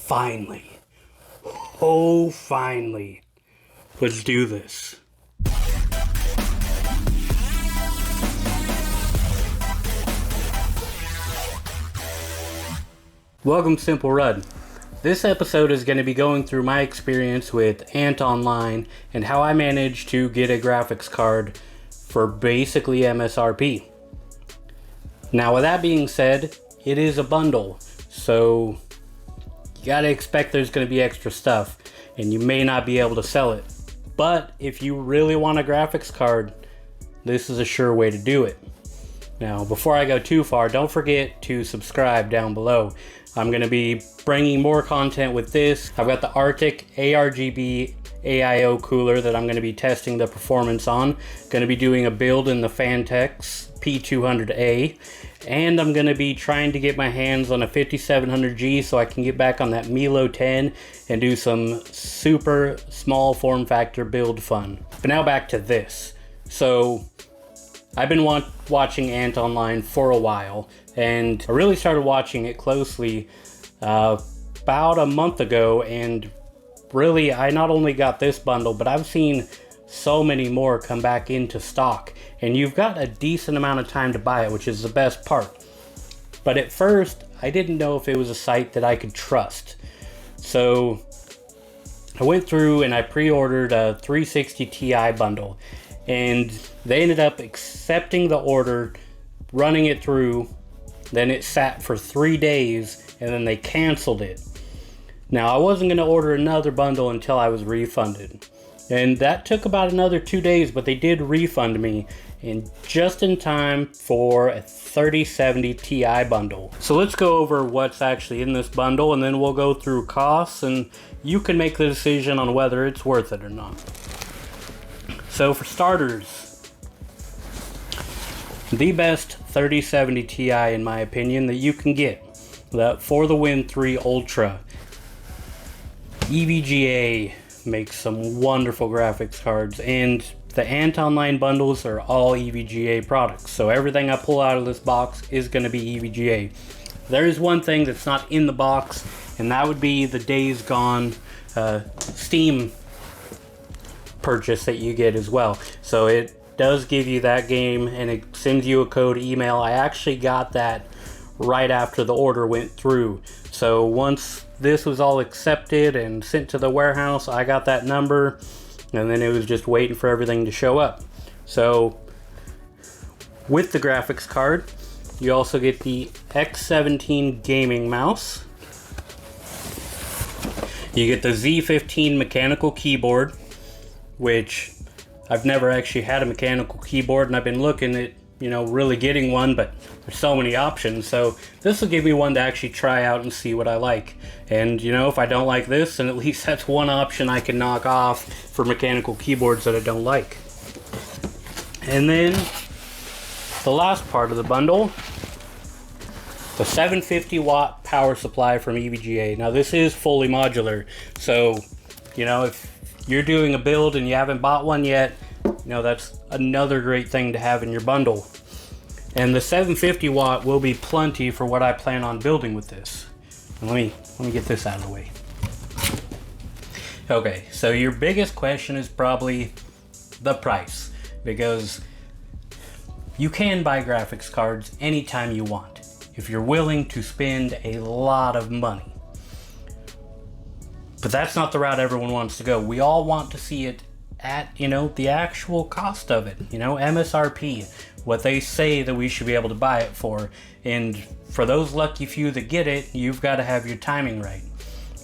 Finally. Oh, finally. Let's do this. Welcome, Simple Rudd. This episode is going to be going through my experience with ANTonline and how I managed to get a graphics card for basically MSRP. Now, with that being said, it is a bundle, so you gotta expect there's going to be extra stuff, and you may not be able to sell it. But if you really want a graphics card, this is a sure way to do it. Now, before I go too far, don't forget to subscribe down below. I'm going to be bringing more content with this. I've got the Arctic ARGB AIO cooler that I'm going to be testing the performance on. Going to be doing a build in the Fantex P200A. And I'm going to be trying to get my hands on a 5700G so I can get back on that Milo 10 and do some super small form factor build fun. But now back to this. So I've been watching ANTonline for a while, and I really started watching it closely about a month ago, and really I not only got this bundle, but I've seen so many more come back into stock, and you've got a decent amount of time to buy it, which is the best part. But at first, I didn't know if it was a site that I could trust. So I went through and I pre-ordered a 360 Ti bundle, and they ended up accepting the order, running it through, then it sat for 3 days, and then they canceled it. Now, I wasn't going to order another bundle until I was refunded, and that took about another 2 days, but they did refund me, and just in time for a 3070 Ti bundle. So let's go over what's actually in this bundle, and then we'll go through costs, and you can make the decision on whether it's worth it or not. So for starters, the best 3070 Ti in my opinion that you can get, the For the Win 3 Ultra. EVGA makes some wonderful graphics cards, and the ANTonline bundles are all EVGA products. So everything I pull out of this box is going to be EVGA. There is one thing that's not in the box, and that would be the Days Gone Steam purchase that you get as well. So it does give you that game, and it sends you a code email. I actually got that right after the order went through. So once this was all accepted and sent to the warehouse, I got that number, and then it was just waiting for everything to show up. So with the graphics card, you also get the X17 gaming mouse. You get the Z15 mechanical keyboard, which I've never actually had a mechanical keyboard, and I've been looking at, really getting one, but there's so many options. So this will give me one to actually try out and see what I like. And if I don't like this, then at least that's one option I can knock off for mechanical keyboards that I don't like. And then the last part of the bundle, the 750 watt power supply from EVGA. Now this is fully modular, so if you're doing a build and you haven't bought one yet, that's another great thing to have in your bundle. And the 750 watt will be plenty for what I plan on building with this. And let me get this out of the way. Okay, so your biggest question is probably the price, because you can buy graphics cards anytime you want if you're willing to spend a lot of money. But that's not the route everyone wants to go. We all want to see it at, the actual cost of it. MSRP, what they say that we should be able to buy it for. And for those lucky few that get it, you've got to have your timing right.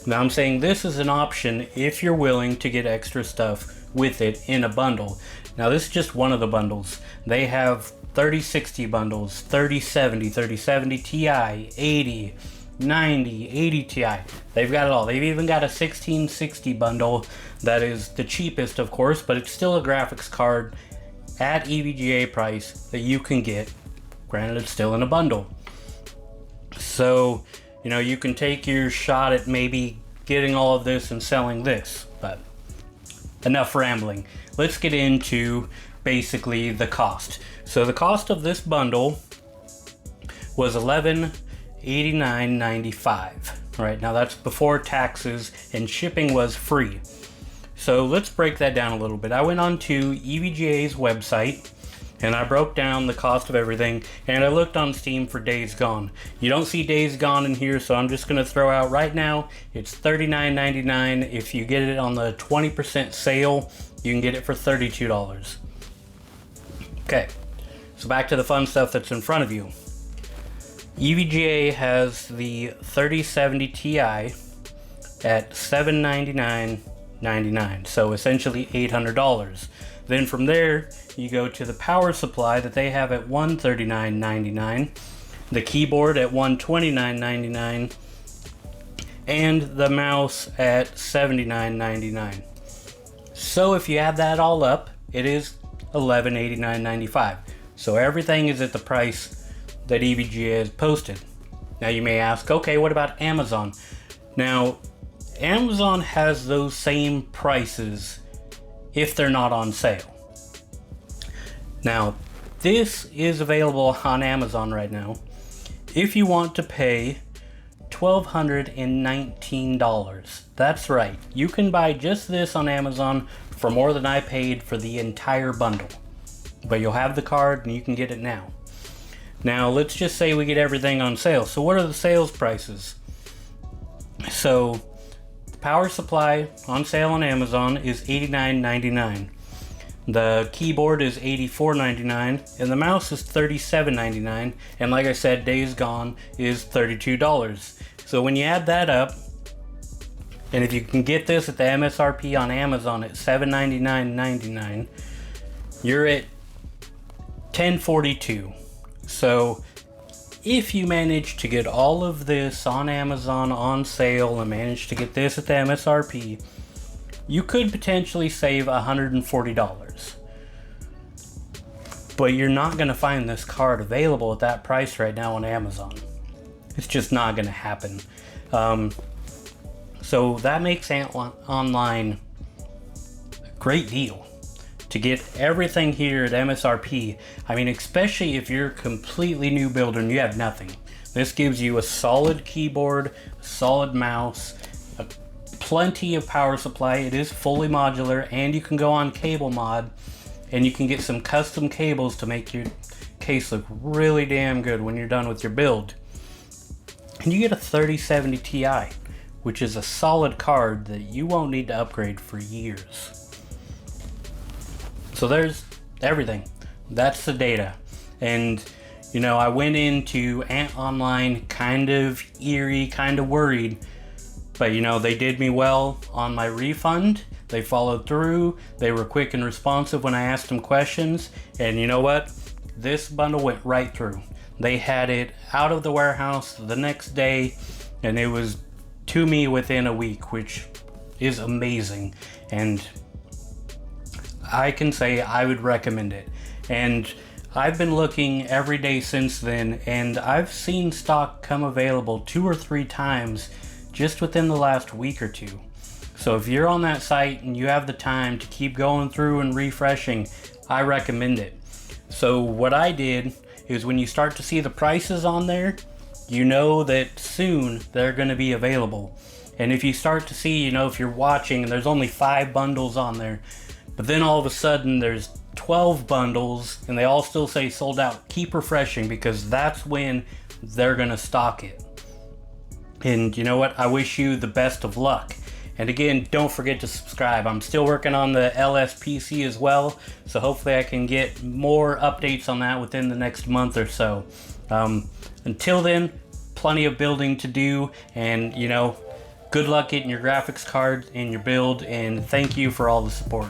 Now I'm saying this is an option if you're willing to get extra stuff with it in a bundle. Now this is just one of the bundles. They have 3060 bundles, 3070, 3070 Ti, 80, 90, 80 Ti. They've got it all. They've even got a 1660 bundle that is the cheapest, of course, but it's still a graphics card at EVGA price that you can get. Granted, it's still in a bundle. So, you can take your shot at maybe getting all of this and selling this, but enough rambling. Let's get into basically the cost. So the cost of this bundle was $1189.95. All right, now that's before taxes, and shipping was free. So let's break that down a little bit. I went on to EVGA's website and I broke down the cost of everything, and I looked on Steam for Days Gone. You don't see Days Gone in here, so I'm just gonna throw out right now, it's $39.99. If you get it on the 20% sale, you can get it for $32. Okay, so back to the fun stuff that's in front of you. EVGA has the 3070 Ti at $799.99, so essentially $800. Then from there, you go to the power supply that they have at $139.99, the keyboard at $129.99, and the mouse at $79.99. So if you add that all up, it is $1189.95. So everything is at the price that EVGA has posted. Now you may ask, okay, what about Amazon? Now, Amazon has those same prices if they're not on sale. Now, this is available on Amazon right now. If you want to pay $1,219, that's right, you can buy just this on Amazon for more than I paid for the entire bundle. But you'll have the card and you can get it now. Now, let's just say we get everything on sale. So what are the sales prices? So, the power supply on sale on Amazon is $89.99. The keyboard is $84.99, and the mouse is $37.99, and like I said, Days Gone is $32. So when you add that up, and if you can get this at the MSRP on Amazon at $799.99, you're at $1042. So if you manage to get all of this on Amazon on sale and manage to get this at the MSRP, you could potentially save $140. But you're not going to find this card available at that price right now on Amazon. It's just not going to happen. So that makes ANTonline a great deal to get everything here at MSRP. I mean, especially if you're a completely new builder and you have nothing. This gives you a solid keyboard, a solid mouse, plenty of power supply. It is fully modular, and you can go on cable mod and you can get some custom cables to make your case look really damn good when you're done with your build. And you get a 3070 Ti, which is a solid card that you won't need to upgrade for years. So there's everything. That's the data. And you know, I went into ANTonline kind of eerie, kind of worried, but you know, they did me well on my refund. They followed through. They were quick and responsive when I asked them questions. And you know what? This bundle went right through. They had it out of the warehouse the next day, and it was to me within a week, which is amazing. And I can say I would recommend it. And I've been looking every day since then, and I've seen stock come available 2 or 3 times just within the last week or two. So if you're on that site and you have the time to keep going through and refreshing, I recommend it. So what I did is, when you start to see the prices on there, you know that soon they're going to be available. And if you start to see, you know, if you're watching and there's only 5 bundles on there, but then all of a sudden there's 12 bundles and they all still say sold out, keep refreshing, because that's when they're going to stock it. And you know what? I wish you the best of luck. And again, don't forget to subscribe. I'm still working on the LSPC as well, so hopefully I can get more updates on that within the next month or so. Until then, plenty of building to do, and you know, good luck getting your graphics card and your build, and thank you for all the support.